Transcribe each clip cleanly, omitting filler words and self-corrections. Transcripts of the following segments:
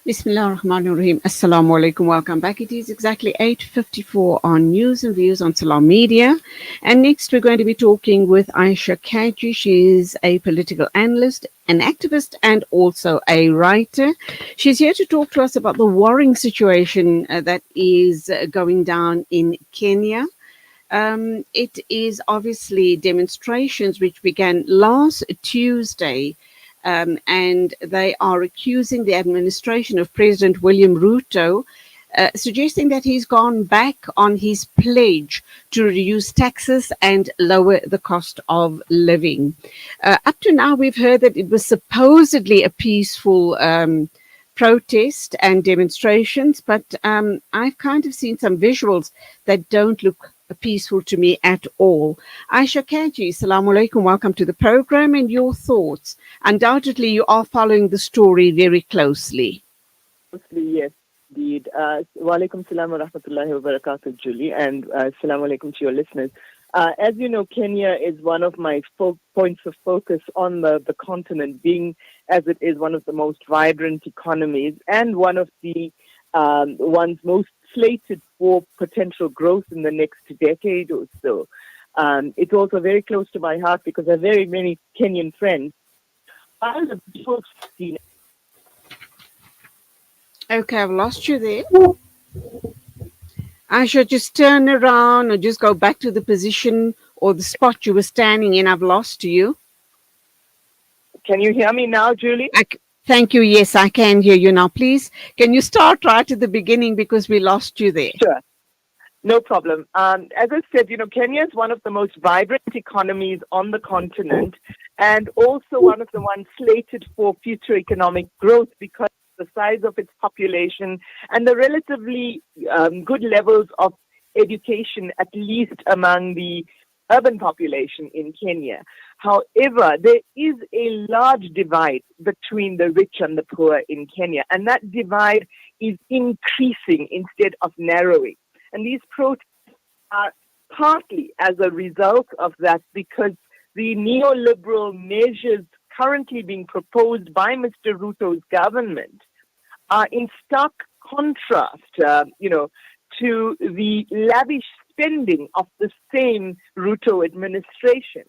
Bismillah ar-Rahman ar-Rahim. Assalamu alaikum. Welcome back. It is exactly 8:54 on News and Views on Salam Media. And next we're going to be talking with Aisha Kaji. She is a political analyst, an activist, and also a writer. She's here to talk to us about the worrying situation that is going down in Kenya. It is obviously demonstrations which began last Tuesday, and they are accusing the administration of President William Ruto, suggesting that he's gone back on his pledge to reduce taxes and lower the cost of living. Up to now, we've heard that it was supposedly a peaceful protest and demonstrations, but I've kind of seen some visuals that don't look peaceful to me at all. Aisha Kaji, Assalamu alaikum, welcome to the program and your thoughts. Undoubtedly, you are following the story very closely. Yes, indeed. Wa alaikum salam wa rahmatullahi wa barakatuh, Julie, and assalamu alaikum to your listeners. As you know, Kenya is one of my points of focus on the continent, being as it is one of the most vibrant economies and one of the ones most slated for potential growth in the next decade or so. It's also very close to my heart because I have very many Kenyan friends. Okay, I've lost you there. I should just turn around or just go back to the position or the spot you were standing in. I've lost you. Can you hear me now, Julie? Thank you. Yes, I can hear you now. Please, can you start right at the beginning because we lost you there? Sure. No problem. As I said, Kenya is one of the most vibrant economies on the continent and also one of the ones slated for future economic growth because of the size of its population and the relatively good levels of education, at least among the urban population in Kenya. However, there is a large divide between the rich and the poor in Kenya, and that divide is increasing instead of narrowing. And these protests are partly as a result of that because the neoliberal measures currently being proposed by Mr. Ruto's government are in stark contrast, to the lavish spending of the same Ruto administration.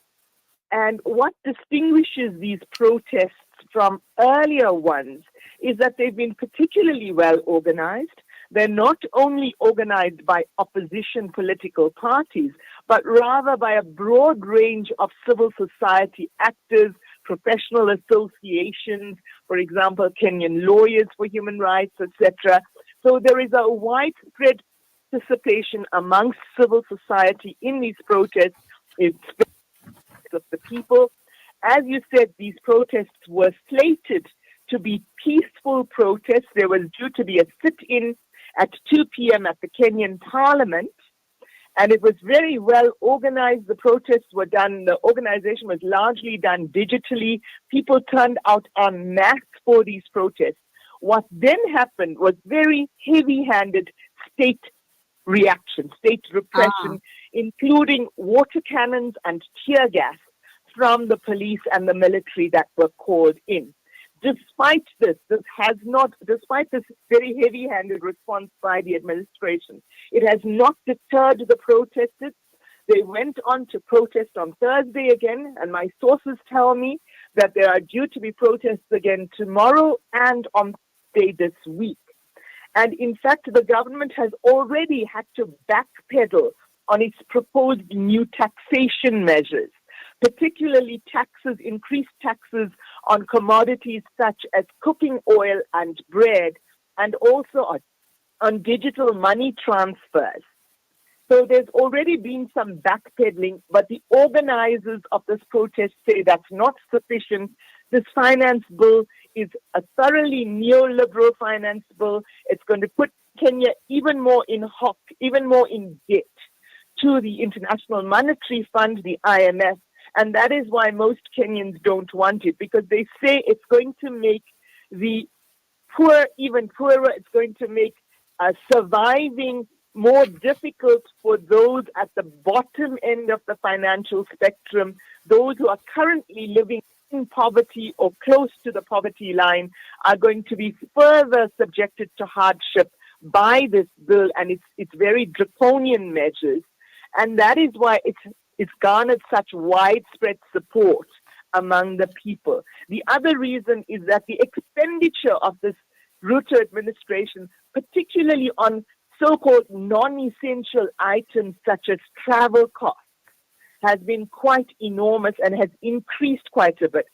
And what distinguishes these protests from earlier ones is that they've been particularly well organized. They're not only organized by opposition political parties, but rather by a broad range of civil society actors, professional associations, for example, Kenyan Lawyers for Human Rights, etc. So there is a widespread participation amongst civil society in these protests. It's of the people. As you said, these protests were slated to be peaceful protests. There was due to be a sit-in at 2 p.m. at the Kenyan Parliament, and it was very well organized. The protests were done, the organization was largely done digitally. People turned out en masse for these protests. What then happened was very heavy-handed state reaction, state repression, including water cannons and tear gas from the police and the military that were called in. Despite this very heavy-handed response by the administration, it has not deterred the protesters. They went on to protest on Thursday again, and my sources tell me that there are due to be protests again tomorrow and on Thursday this week. And in fact, the government has already had to backpedal on its proposed new taxation measures, particularly increased taxes on commodities such as cooking oil and bread, and also on digital money transfers. So there's already been some backpedaling, but the organizers of this protest say that's not sufficient. This finance bill is a thoroughly neoliberal finance bill. It's going to put Kenya even more in debt to the International Monetary Fund, the IMF, and that is why most Kenyans don't want it, because they say it's going to make the poor even poorer. It's going to make surviving more difficult for those at the bottom end of the financial spectrum, those who are currently living in poverty or close to the poverty line are going to be further subjected to hardship by this bill and its very draconian measures. And that is why it's garnered such widespread support among the people. The other reason is that the expenditure of this Ruto administration, particularly on so-called non-essential items such as travel costs, has been quite enormous and has increased quite a bit.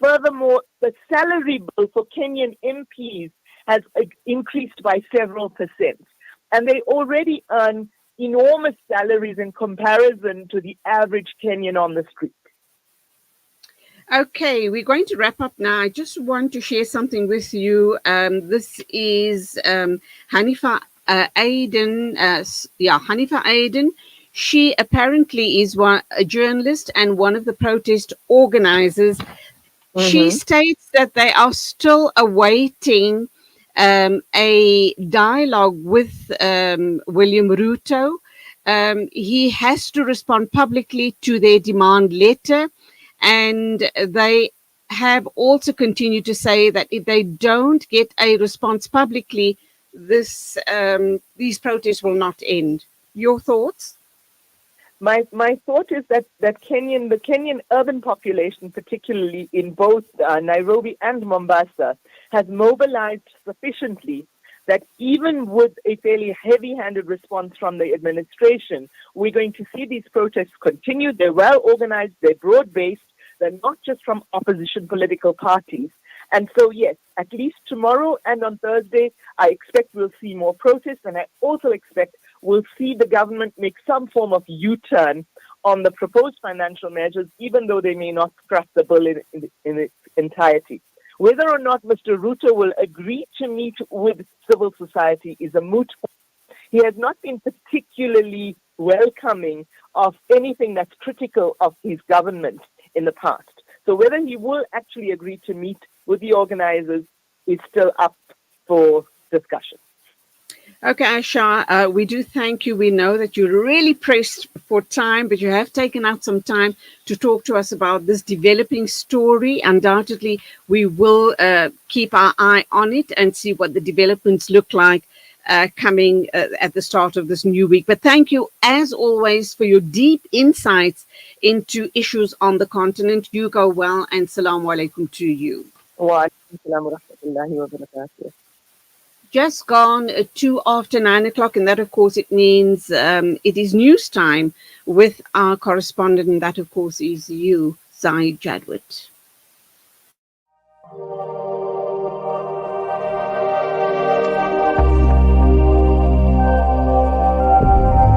Furthermore, the salary bill for Kenyan MPs has increased by several percent. And they already earn enormous salaries in comparison to the average Kenyan on the street. Okay, we're going to wrap up now. I just want to share something with you. This is Hanifa Hanifa Aiden. She apparently is a journalist and one of the protest organizers. She Mm-hmm. states that they are still awaiting a dialogue with William Ruto. He has to respond publicly to their demand letter. And they have also continued to say that if they don't get a response publicly, these protests will not end. Your thoughts? My thought is that the Kenyan urban population, particularly in both Nairobi and Mombasa, has mobilized sufficiently that even with a fairly heavy-handed response from the administration, we're going to see these protests continue. They're well organized, they're broad-based, they're not just from opposition political parties. And so, yes, at least tomorrow and on Thursday, I expect we'll see more protests, and I also expect we'll see the government make some form of U-turn on the proposed financial measures, even though they may not scrap the bill in its entirety. Whether or not Mr. Ruto will agree to meet with civil society is a moot point. He has not been particularly welcoming of anything that's critical of his government in the past. So whether he will actually agree to meet with the organizers is still up for discussion. Okay, Aisha, we do thank you. We know that you're really pressed for time, but you have taken out some time to talk to us about this developing story. Undoubtedly, we will keep our eye on it and see what the developments look like coming at the start of this new week. But thank you, as always, for your deep insights into issues on the continent. You go well, and salaam alaikum to you. Wa alaikum salam wa rahmatullahi wa barakatuh. Just gone 2 after 9 o'clock, and that, of course, it means it is news time with our correspondent, and that, of course, is you, Zai Jadwit.